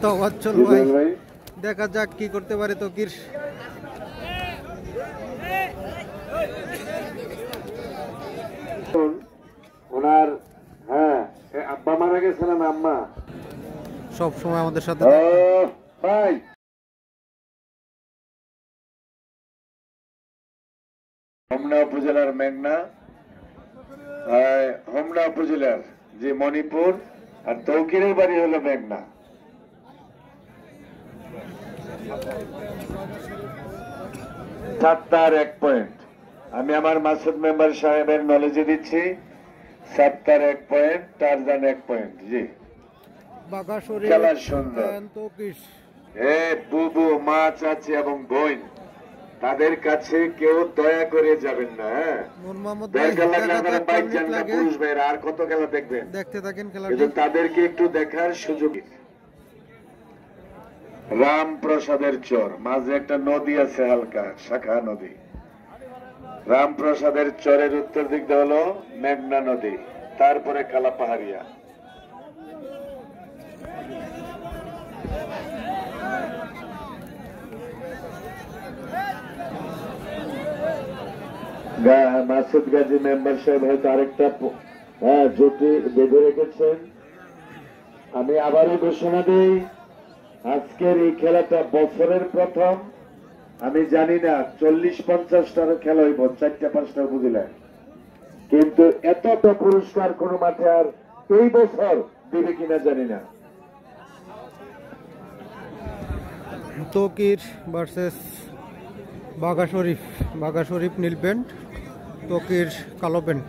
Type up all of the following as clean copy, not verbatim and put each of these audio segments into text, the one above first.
তওয়াজ্জল ভাই দেখা যাক কি করতে পারে তকির। ওনার হ্যাঁ আব্বা মারা গেছেন না আম্মা সব সময় আমাদের সাথে ভাই হোমনা উপজেলার মেঘনা হোমনা উপজেলার যে মণিপুর আর তৌকিরের বাড়ি হলো মেঘনা। 7-1 পয়েন্ট আমি আমার মাসুদ মেম্বার সাহেবের নলেজে দিচ্ছি। 7-1 পয়েন্ট, টারজান 1 পয়েন্ট। জি খেলা সুন্দর। বুবু মা চাচি এবং বোন তাদের কাছে কেউ দয়া করে যাবেন না। পুরুষ ভাইরা আর কত খেলা দেখবেন, দেখতে থাকেন খেলা, তাদেরকে একটু দেখার সুযোগ। রামপ্রসাদের চর মাঝে একটা নদী আছে, হালকা শাখা নদী। রামপ্রসাদের চরের উত্তর দিক দিয়ে হলো মেঘনা নদী, তারপরে কালা পাহাড়িয়া। মাসুদ গাজী মেম্বার সাহেব হয়তো আরেকটা জুটি বেঁধে রেখেছেন। আমি আবারও ঘোষণা দিই, আজকের এই খেলাটা বছরের প্রথম। আমি জানি না 40-50টারও খেলা হইব 4-5টা উপজেলায়, কিন্তু এতটা পুরস্কার কোন মাঠে আর এই বছর দিবে কিনা জানি না। তকির ভার্সেস বাঘা শরীফ। বাঘা শরীফ নীল প্যান্ট, তকির কালো pant.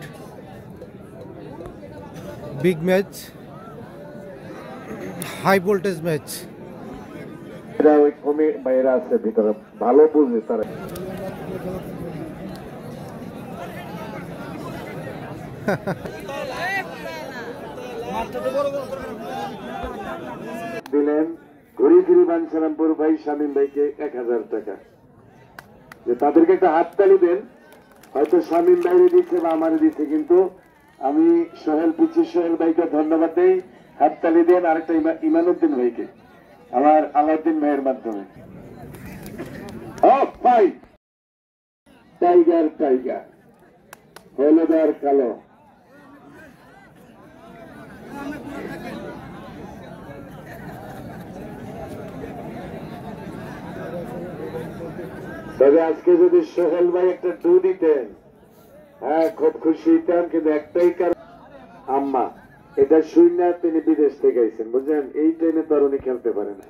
Big match, high voltage match. ওই কমে বাইরে আছে, ভিতরে ভালো বুঝে তারা। দিলেন ঘুরি ফিরি বাঞ্ছারামপুর ভাই শামীম ভাইকে 1000 টাকা। যে তাদেরকে একটা হাততালি দেন, হয়তো শামীম ভাইরে দিচ্ছে বা আমারে দিচ্ছে, কিন্তু আমি সোহেল ভাইকে ধন্যবাদ দেই। হাততালি দেন আরেকটা ইমানুদ্দিন ভাইকে, আমার আলাউদ্দিন ভাইয়ের মাধ্যমে। টাইগার টাইগার হলুদ আর কালো। তবে আজকে যদি সোহেল ভাই একটা ডু দিতেন, হ্যাঁ খুব খুশি হইতাম। কিন্তু একটাই কারণ, আম্মা এটা শুনে তিনি বিদেশ থেকে আইছেন, বুঝলেন? এই টাইমে তো আর উনি খেলতে পারে না।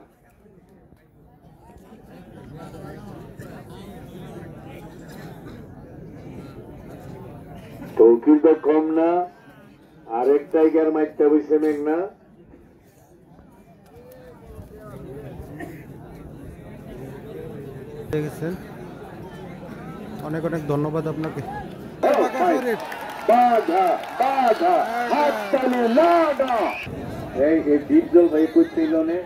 তৌকির তো কম না, আরেক টাইগার মাইকটা বইছে মেঘনা। অনেক অনেক ধন্যবাদ আপনাকে। ডিপজল ভাই করছিল নে,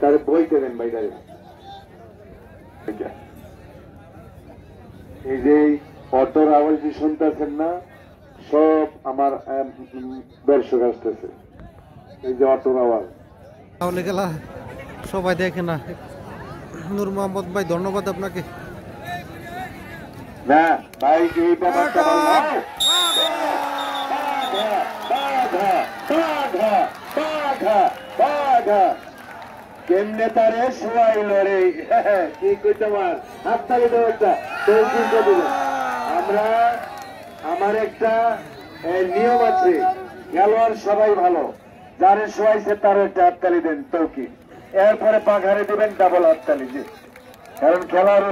তার বইতে দেন ভাই। এই যে অটোর আওয়াজ শুনতেছেন না, সব আমার দর্শক আসতেছে। এই যে অটোর আওয়াজ, তাহলে গেলা সবাই দেখে না। নূর মোহাম্মদ ভাই ধন্যবাদ আপনাকে। না ভাই এই ব্যাপারটা কেমনে তারে শোয়াইল রে, কি কই তোমার হাততালি দাও একটা। আমরা আমার একটা নিয়ম আছে, খেলোয়াড় সবাই ভালো, যারে শোয়াইছে তার একটা হাততালি দেন তৌকির, এরপরে পাঘারে দিবেন ডাবল হাততালি, কারণ খেলার